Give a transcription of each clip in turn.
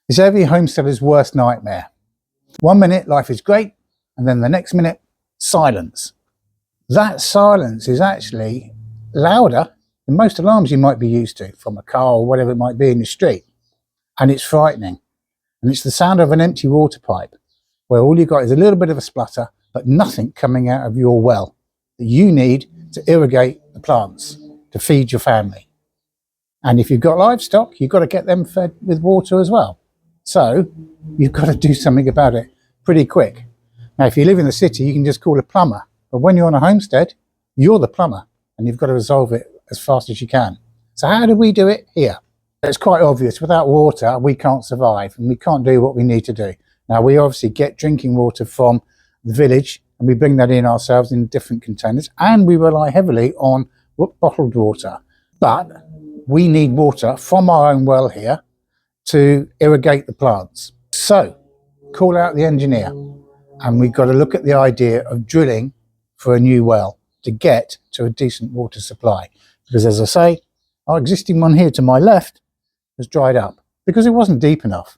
It's every homesteader's worst nightmare. 1 minute life is great, and then the next minute, silence. That silence is actually louder than most alarms you might be used to from a car or whatever it might be in the street. And it's frightening. And it's the sound of an empty water pipe, where all you've got is a little bit of a splutter, but nothing coming out of your well that you need to irrigate the plants, to feed your family. And if you've got livestock, you've got to get them fed with water as well. So you've got to do something about it pretty quick. Now, if you live in the city, you can just call a plumber. But when you're on a homestead, you're the plumber, and you've got to resolve it as fast as you can. So how do we do it here? It's quite obvious. Without water, we can't survive, and we can't do what we need to do. Now, we obviously get drinking water from the village, and we bring that in ourselves in different containers, and we rely heavily on bottled water. But we need water from our own well here to irrigate the plants. So call out the engineer, and we've got to look at the idea of drilling for a new well to get to a decent water supply. Because as I say, our existing one here to my left has dried up because it wasn't deep enough.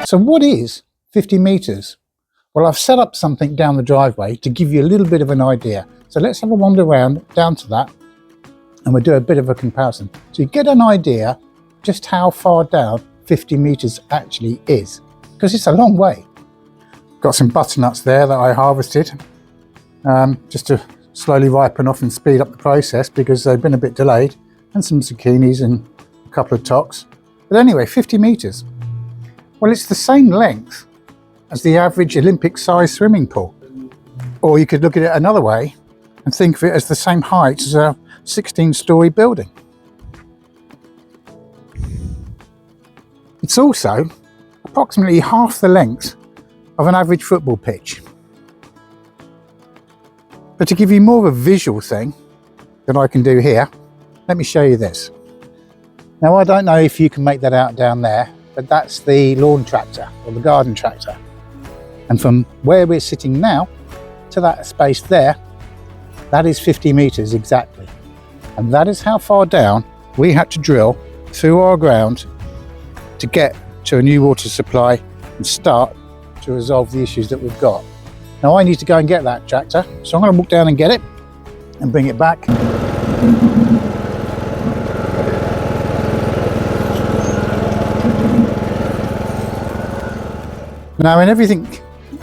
So what is 50 meters? Well, I've set up something down the driveway to give you a little bit of an idea. So let's have a wander around down to that, and we'll do a bit of a comparison. So you get an idea just how far down 50 meters actually is, because it's a long way. Got some butternuts there that I harvested just to slowly ripen off and speed up the process because they've been a bit delayed, and some zucchinis and a couple of tocks. But anyway, 50 meters. Well, it's the same length as the average Olympic-sized swimming pool. Or you could look at it another way and think of it as the same height as a 16-story building. It's also approximately half the length of an average football pitch. But to give you more of a visual thing than I can do here, let me show you this. Now, I don't know if you can make that out down there, but that's the lawn tractor or the garden tractor. And from where we're sitting now to that space there, that is 50 meters exactly. And that is how far down we had to drill through our ground to get to a new water supply and start to resolve the issues that we've got. Now I need to go and get that tractor, so I'm going to walk down and get it and bring it back. Now, in everything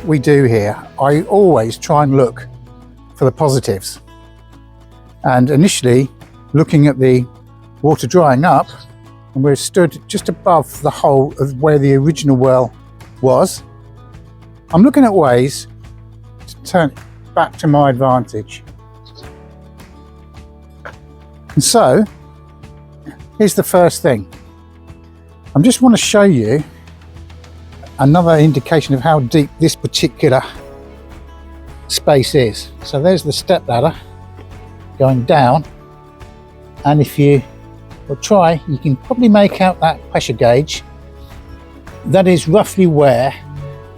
we do here, I always try and look for the positives. And initially, looking at the water drying up, and we're stood just above the hole of where the original well was, I'm looking at ways to turn it back to my advantage. And so, here's the first thing. I just want to show you another indication of how deep this particular space is. So there's the step ladder going down, and if you will try, you can probably make out that pressure gauge. That is roughly where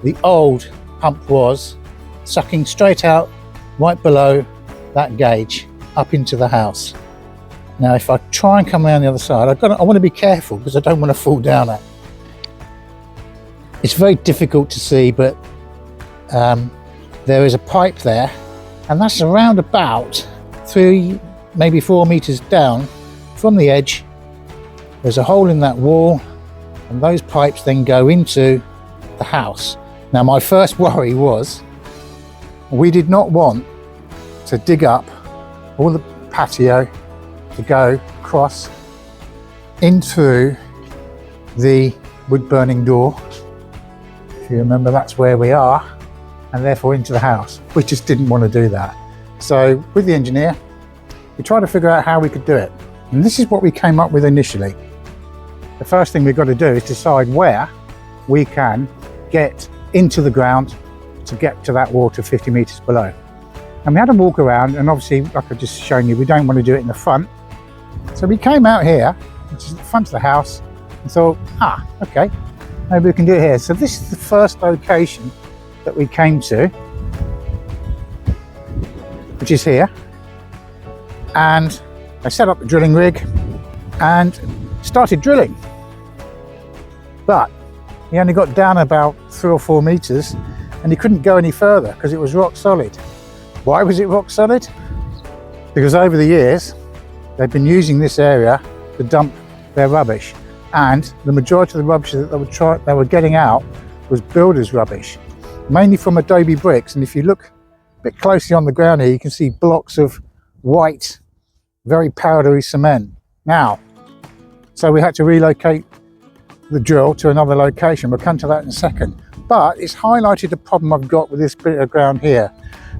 the old pump was, sucking straight out right below that gauge up into the house. Now if I try and come around the other side, I want to be careful because I don't want to fall down it. It's very difficult to see, but there is a pipe there, and that's around about 3, maybe 4 meters down from the edge. There's a hole in that wall, and those pipes then go into the house. Now my first worry was we did not want to dig up all the patio to go across into the wood burning door. If you remember, that's where we are, and therefore into the house. We just didn't want to do that. So with the engineer, we tried to figure out how we could do it. And this is what we came up with initially. The first thing we've got to do is decide where we can get into the ground to get to that water 50 meters below. And we had to walk around, and obviously, like I've just shown you, we don't want to do it in the front. So we came out here, which is the front of the house, and thought, okay, maybe we can do it here. So this is the first location that we came to, which is here. and I set up the drilling rig and started drilling. But he only got down about 3 or 4 meters and he couldn't go any further because it was rock solid. Why was it rock solid? Because over the years they've been using this area to dump their rubbish, and the majority of the rubbish that they were getting out was builders' rubbish, mainly from adobe bricks. And if you look a bit closely on the ground here, you can see blocks of white, very powdery cement. Now, so we had to relocate the drill to another location. We'll come to that in a second. But it's highlighted the problem I've got with this bit of ground here.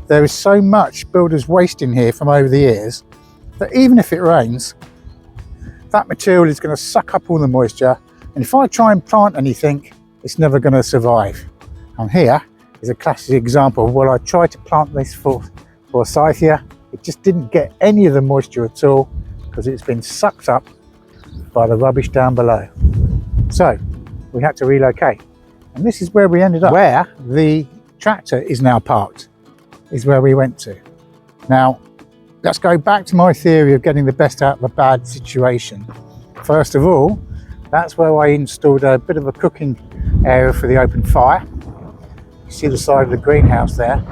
There is so much builder's waste in here from over the years that even if it rains, that material is going to suck up all the moisture, and if I try and plant anything, it's never going to survive. And here is a classic example of where I tried to plant this forsythia. It just didn't get any of the moisture at all because it's been sucked up by the rubbish down below. So we had to relocate, and this is where we ended up. Where the tractor is now parked is where we went to. Now, let's go back to my theory of getting the best out of a bad situation. First of all, that's where I installed a bit of a cooking area for the open fire. You see the side of the greenhouse there.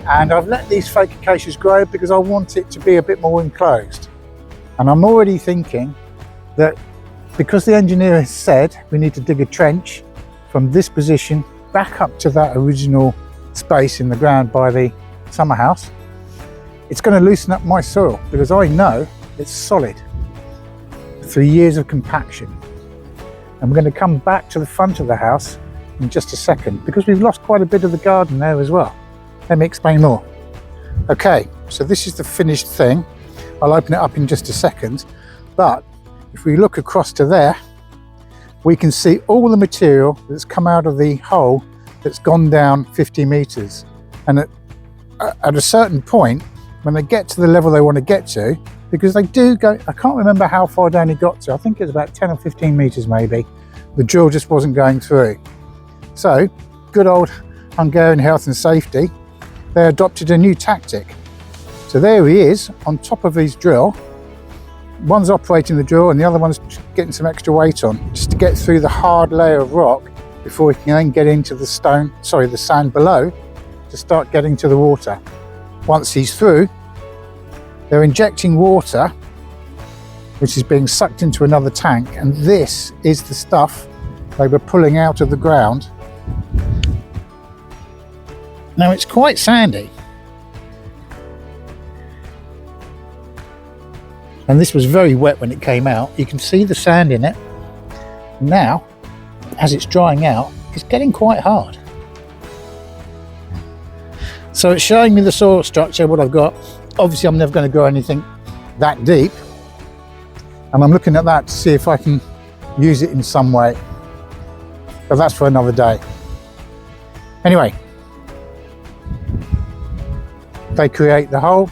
And I've let these fake acacias grow because I want it to be a bit more enclosed. And I'm already thinking that because the engineer has said we need to dig a trench from this position back up to that original space in the ground by the summer house, it's going to loosen up my soil because I know it's solid through years of compaction. And we're going to come back to the front of the house in just a second because we've lost quite a bit of the garden there as well. Let me explain more. Okay, so this is the finished thing. I'll open it up in just a second, but if we look across to there, we can see all the material that's come out of the hole that's gone down 50 meters. And at a certain point, when they get to the level they want to get to, because they do go, I can't remember how far down he got to, I think it's about 10 or 15 meters maybe, the drill just wasn't going through. So, good old Hungarian health and safety, they adopted a new tactic. So there he is on top of his drill. One's operating the drill and the other one's getting some extra weight on, just to get through the hard layer of rock before he can then get into the sand below to start getting to the water. Once he's through, they're injecting water, which is being sucked into another tank, and this is the stuff they were pulling out of the ground. Now it's quite sandy, and this was very wet when it came out. You can see the sand in it. Now, as it's drying out, it's getting quite hard. So it's showing me the soil structure, what I've got. Obviously I'm never going to grow anything that deep, and I'm looking at that to see if I can use it in some way, but that's for another day. Anyway, they create the hole,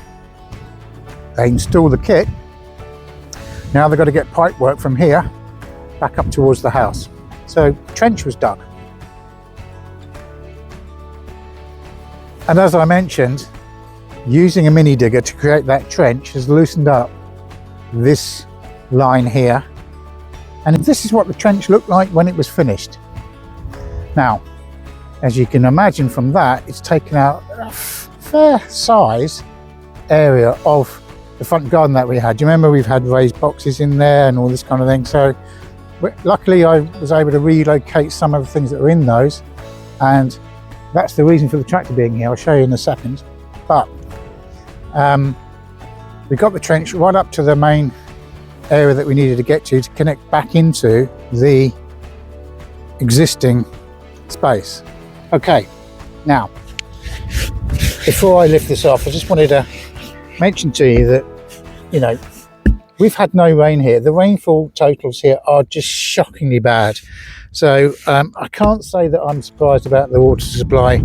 they install the kit. Now they've got to get pipe work from here back up towards the house. So trench was dug. And as I mentioned, using a mini digger to create that trench has loosened up this line here. And this is what the trench looked like when it was finished. Now, as you can imagine from that, it's taken out a fair size area of the front garden that we had. Do you remember we've had raised boxes in there and all this kind of thing? So luckily I was able to relocate some of the things that were in those, and that's the reason for the tractor being here. I'll show you in a second. But we got the trench right up to the main area that we needed to get to connect back into the existing space. Okay, now before I lift this off, I just wanted to mention to you that, you know, we've had no rain here. The rainfall totals here are just shockingly bad. So I can't say that I'm surprised about the water supply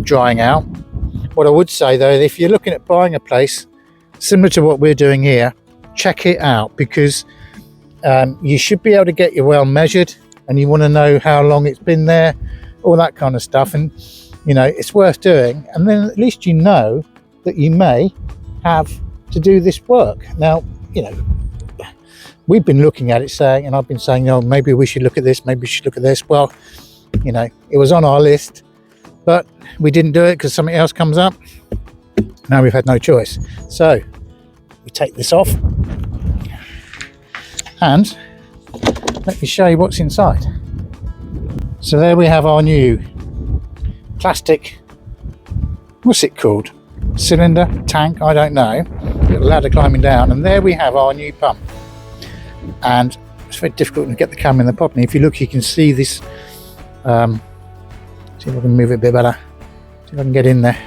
drying out. What I would say though, if you're looking at buying a place similar to what we're doing here, check it out, because you should be able to get your well measured, and you want to know how long it's been there, all that kind of stuff. And you know, it's worth doing, and then at least you know that you may have to do this work. Now, you know, we've been looking at it saying, and I've been saying, oh, maybe we should look at this, maybe we should look at this. Well, you know, it was on our list, but we didn't do it because something else comes up. Now we've had no choice. So we take this off and let me show you what's inside. So there we have our new plastic, what's it called? Cylinder, tank, I don't know. Little ladder climbing down, and there we have our new pump. And it's very difficult to get the camera in the properly. If you look, you can see this. See if I can move it a bit better. See if I can get in there.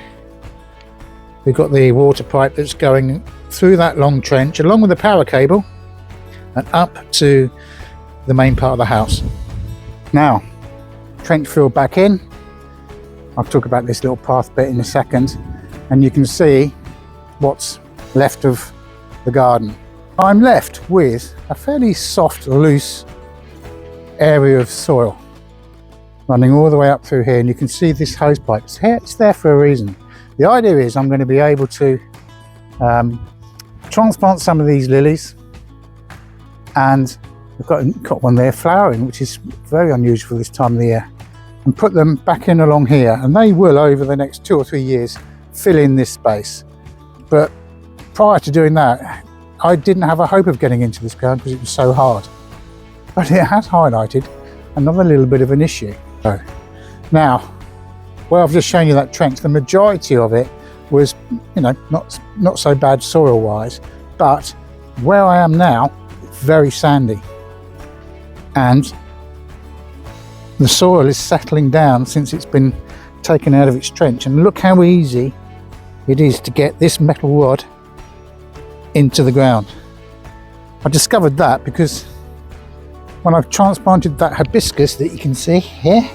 We've got the water pipe that's going through that long trench, along with the power cable, and up to the main part of the house. Now, trench filled back in. I'll talk about this little path bit in a second, and you can see what's left of the garden. I'm left with a fairly soft, loose area of soil running all the way up through here, and you can see this hose pipe. It's there for a reason. The idea is I'm going to be able to transplant some of these lilies, and we've got one there flowering, which is very unusual for this time of the year, and put them back in along here, and they will, over the next 2 or 3 years, fill in this space. But prior to doing that, I didn't have a hope of getting into this ground because it was so hard. But it has highlighted another little bit of an issue. So now, where I've just shown you that trench, the majority of it was, you know, not so bad soil wise, but where I am now, it's very sandy, and the soil is settling down since it's been taken out of its trench. And look how easy it is to get this metal rod into the ground. I discovered that because when I've transplanted that hibiscus that you can see here,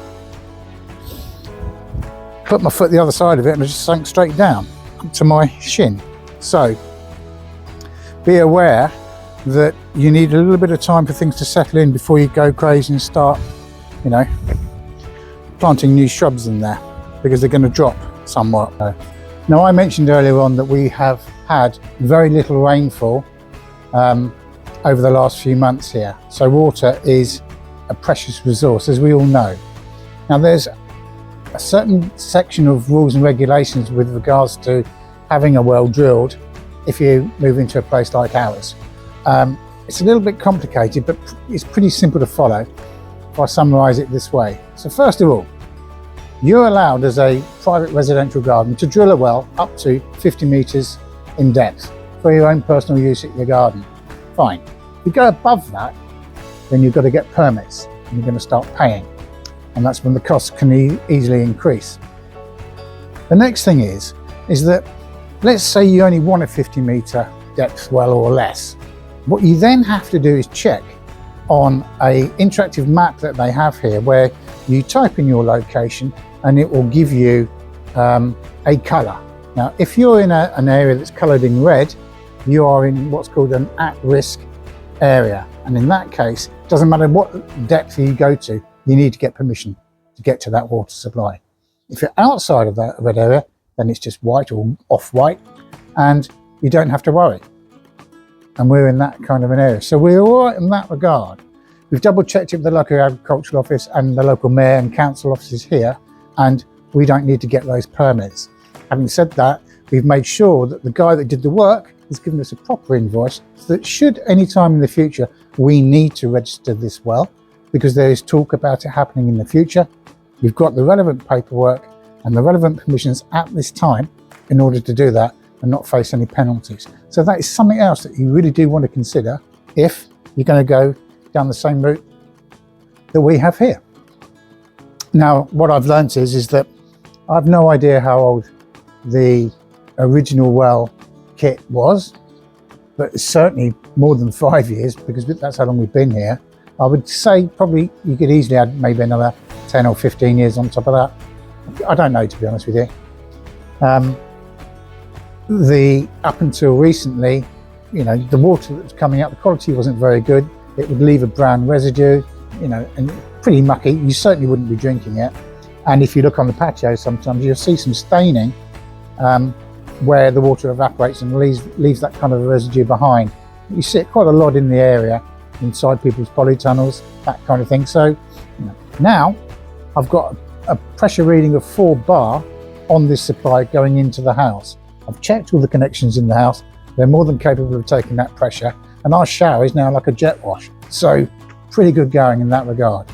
put my foot the other side of it and it just sank straight down up to my shin. So be aware that you need a little bit of time for things to settle in before you go crazy and start, you know, planting new shrubs in there, because they're going to drop somewhat. Now, I mentioned earlier on that we have had very little rainfall over the last few months here. So water is a precious resource, as we all know. Now, there's a certain section of rules and regulations with regards to having a well drilled if you move into a place like ours. It's a little bit complicated, but it's pretty simple to follow if I summarise it this way. So first of all, you're allowed as a private residential garden to drill a well up to 50 metres in depth for your own personal use at your garden. Fine. If you go above that, then you've got to get permits and you're going to start paying. And that's when the costs can easily increase. The next thing is that let's say you only want a 50 metre depth well or less. What you then have to do is check on an interactive map that they have here, where you type in your location and it will give you a colour. Now, if you're in an area that's coloured in red, you are in what's called an at-risk area. And in that case, it doesn't matter what depth you go to, you need to get permission to get to that water supply. If you're outside of that red area, then it's just white or off-white, and you don't have to worry. And we're in that kind of an area. So we're all right in that regard. We've double checked it with the local agricultural office and the local mayor and council offices here, and we don't need to get those permits. Having said that, we've made sure that the guy that did the work has given us a proper invoice, so that should any time in the future we need to register this well, because there is talk about it happening in the future, we've got the relevant paperwork and the relevant permissions at this time in order to do that and not face any penalties. So that is something else that you really do want to consider if you're going to go down the same route that we have here. Now, what I've learned is that I've no idea how old the original well kit was, but it's certainly more than 5 years, because that's how long we've been here. I would say probably you could easily add maybe another 10 or 15 years on top of that. I don't know, to be honest with you. Up until recently, you know, the water that was coming out, the quality wasn't very good. It would leave a brown residue, you know, and pretty mucky. You certainly wouldn't be drinking it. And if you look on the patio, sometimes you'll see some staining where the water evaporates and leaves that kind of residue behind. You see it quite a lot in the area, inside people's polytunnels, that kind of thing. So now I've got a pressure reading of 4 bar on this supply going into the house. I've checked all the connections in the house. They're more than capable of taking that pressure, and our shower is now like a jet wash. So pretty good going in that regard.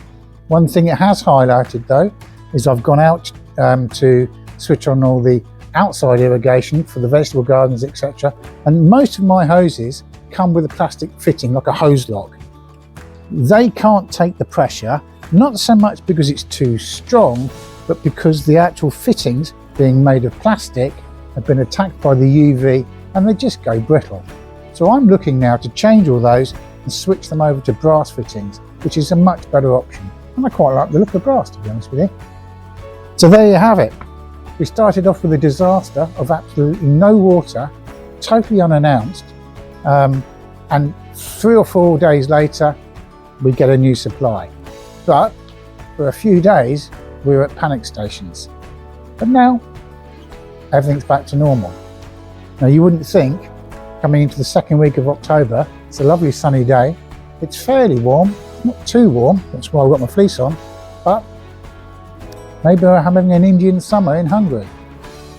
One thing it has highlighted though is I've gone out to switch on all the outside irrigation for the vegetable gardens, etc. And most of my hoses come with a plastic fitting, like a hose lock. They can't take the pressure, not so much because it's too strong, but because the actual fittings, being made of plastic, have been attacked by the UV and they just go brittle. So I'm looking now to change all those and switch them over to brass fittings, which is a much better option. And I quite like the look of brass, to be honest with you. So there you have it. We started off with a disaster of absolutely no water, totally unannounced, and 3 or 4 days later we get a new supply. But for a few days we were at panic stations. But now everything's back to normal. Now you wouldn't think, coming into the second week of October, it's a lovely sunny day, it's fairly warm, not too warm, that's why I've got my fleece on, but maybe we're having an Indian summer in Hungary.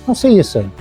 I'll see you soon.